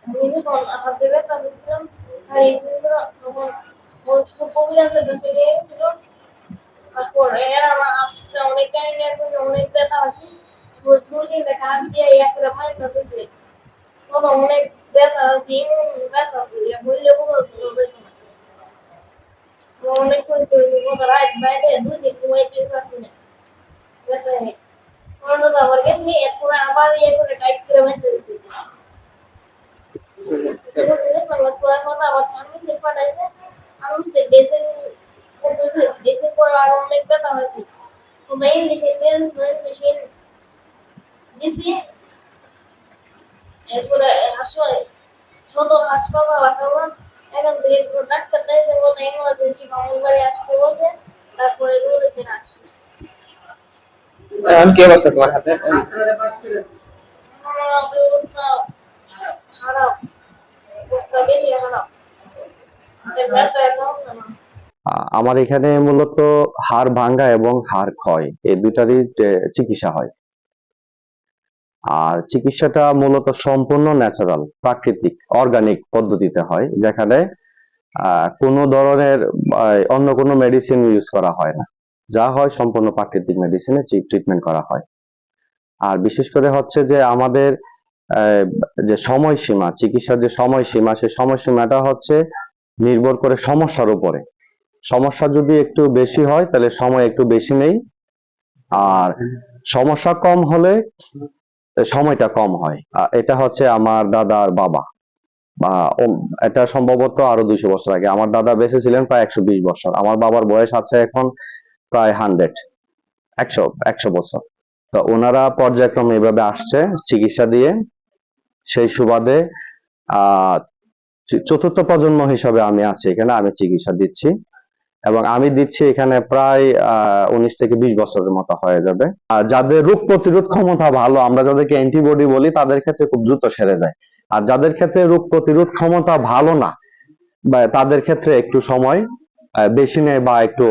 আমি যখন হাতে ব্যথা হচ্ছিলাম আর এইগুলো তখন ওর কবিরাজের কাছে নিয়ে গেছিল। তারপর এরা আমার হাতটা অনেক টাইম নেওয়ার জন্য অনেক ব্যথা আছে। ওর 2 দিন দেখা হাত দিয়ে একবারে মাইকা দিয়েছে। তখন অনেক ব্যথা দিন ব্যথা বললে বলবে না। অনেক কষ্ট হয়েছে রাত বাইরে 2 দিন ঘুমাইতে পারছি না ব্যথা নেই। পরে আবার গেছি এরপর আবার ইয়ে করে টাইট করে বেঁধে দিয়েছি। তারপরে আসছি এখন কি অবস্থা তোমার হাতে? খারাপ অবস্থা বেশি খারাপ আমার এখানে মূলত হাড় ভাঙ্গা এবং হাড় ক্ষয় এই দুটারই চিকিৎসা হয়। আর চিকিৎসাটা মূলত সম্পূর্ণ ন্যাচারাল, প্রাকৃতিক, অর্গানিক পদ্ধতিতে হয়, যেখানে কোনো ধরনের অন্য কোনো মেডিসিন ইউজ করা হয় না। যা হয় সম্পূর্ণ প্রাকৃতিক মেডিসিনে ট্রিটমেন্ট করা হয়। আর বিশেষ করে হচ্ছে যে আমাদের যে সময়সীমা, চিকিৎসার যে সময়সীমা, সেই সময়সীমাটা হচ্ছে নির্ভর করে সমস্যার উপরে। সমস্যা যদি একটু বেশি হয় তাহলে সময় একটু বেশি নেই, আর সমস্যা কম হলে সময়টা কম হয়। এটা হচ্ছে আমার দাদার বাবা, বা এটা সম্ভবত আরো 200 বছর আগে। আমার দাদা বেঁচে ছিলেন প্রায় 120 বছর। আমার বাবার বয়স আছে এখন প্রায় 100 বছর। তো ওনারা পর্যায়ক্রমে এভাবে আসছে চিকিৎসা দিয়ে। সেই সুবাদে আহ চতুর্থ প্রজন্ম হিসাবে আমি আছি এখানে, আমি চিকিৎসা দিচ্ছি এবং আমি দিচ্ছি এখানে প্রায় 19 থেকে 20 বছরের মতো হয়ে যাবে। আর যাদের রোগ প্রতিরোধ ক্ষমতা ভালো, আমরা যাদেরকে অ্যান্টিবডি বলি, তাদের ক্ষেত্রে খুব দ্রুত সেরে যায়। আর যাদের ক্ষেত্রে রোগ প্রতিরোধ ক্ষমতা ভালো না, বা তাদের ক্ষেত্রে একটু সময় বেশি নেয় বা একটু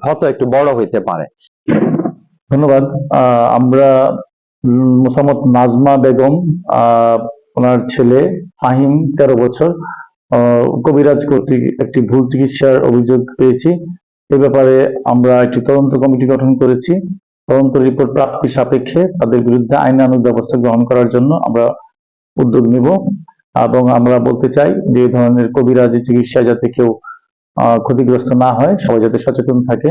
ক্ষত একটু বড় হইতে পারে। ধন্যবাদ। আমরা মোসাম্মদ নাজমা বেগম, ওনার ছেলে ফাহিম 13 বছর, কবিরাজ কর্তৃক একটি ভুল চিকিৎসার অভিযোগ পেয়েছি। এ ব্যাপারে আমরা একটি তদন্ত কমিটি গঠন করেছি। তদন্ত রিপোর্ট প্রাপ্তি সাপেক্ষে তাদের বিরুদ্ধে আইনানুগ ব্যবস্থা গ্রহণ করার জন্য আমরা উদ্যোগ নিব। এবং আমরা বলতে চাই যে এই ধরনের কবিরাজি চিকিৎসা যাতে কেউ ক্ষতিগ্রস্ত না হয়, সবাই যাতে সচেতন থাকে।